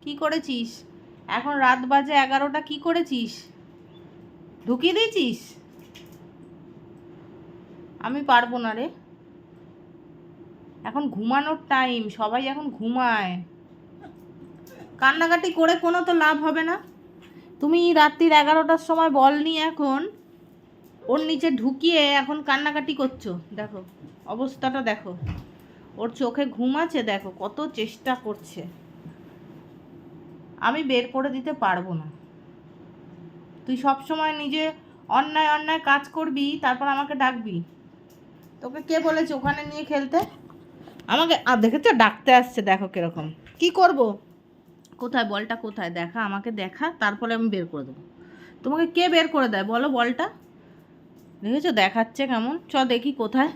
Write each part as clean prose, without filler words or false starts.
কি করেছিস? এখন রাত বাজে 11টা, কি করেছিস? ঢুকিয়ে দিয়েছিস? আমি পারবো না রে, এখন ঘুমানোর টাইম, সবাই এখন ঘুমায়। কান্নাকাটি করে কোনো তো লাভ হবে না। তুমি রাত্রির 11টার সময় বল নিয়ে এখন ওর নিচে ঢুকিয়ে এখন কান্নাকাটি করছো। দেখো অবস্থাটা, দেখো ওর চোখে ঘুম আছে, দেখো কত চেষ্টা করছে। আমি বের করে দিতে পারবো না। তুই সব সময় নিজে অন্যায় অন্যায় কাজ করবি, তারপর আমাকে ডাকবি। তোকে কে বলেছে ওখানে নিয়ে খেলতে? আমাকে দেখেছো ডাকতে আসছে, দেখো কিরকম। কি করব? কোথায় বলটা, কোথায় দেখা, আমাকে দেখা, তারপরে আমি বের করে দেবো। তোমাকে কে বের করে দেয় বলো বলটা? দেখেছো দেখাচ্ছে কেমন। চ দেখি কোথায়।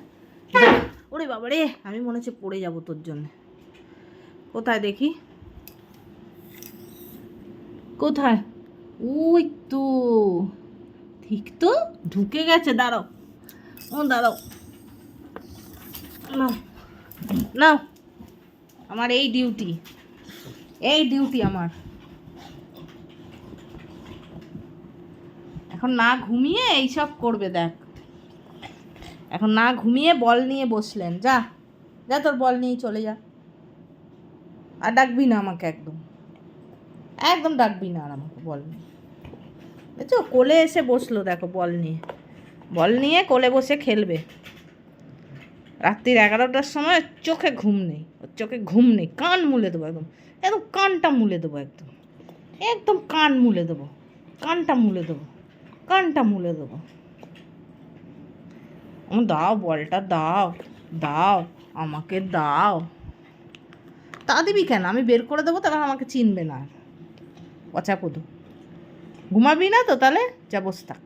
ওরে বাবা রে, আমি মনে হচ্ছে পড়ে যাবো তোর জন্য। কোথায় দেখি, কোথায়? ওই তো, ঠিক তো, ঢুকে গেছে। দাঁড়াও, ও দাঁড়াও, নাও নাও, আমার এই ডিউটি, এই ডিউটি আমার। এখন না ঘুমিয়ে এইসব করবে, দেখ। এখন না ঘুমিয়ে বল নিয়ে বসলেন। যা যা, তোর বল নিয়ে চলে যা। আর ডাকবি না আমাকে, একদম একদম ডাকবি না আর আমাকে বল নিয়ে। দেখছো কোলে এসে বসলো, দেখো বল নিয়ে, বল নিয়ে কোলে বসে খেলবে। রাত্রির 11টার সময় চোখে ঘুম নেই, ওর চোখে ঘুম নেই। কান মুলে দেবো একদম, একদম কানটা মুলে দেবো, একদম একদম কান মুলে দেবো, কানটা মুলে দেবো, কানটা মুলে দেবো। দাও বলটা, দাও দাও, আমাকে দাও। তা দিবি কেন? আমি বের করে দেবো, তখন আমাকে চিনবে না আর। পচা কদু, ঘুমাবি না তো তাহলে? যা বস থাক।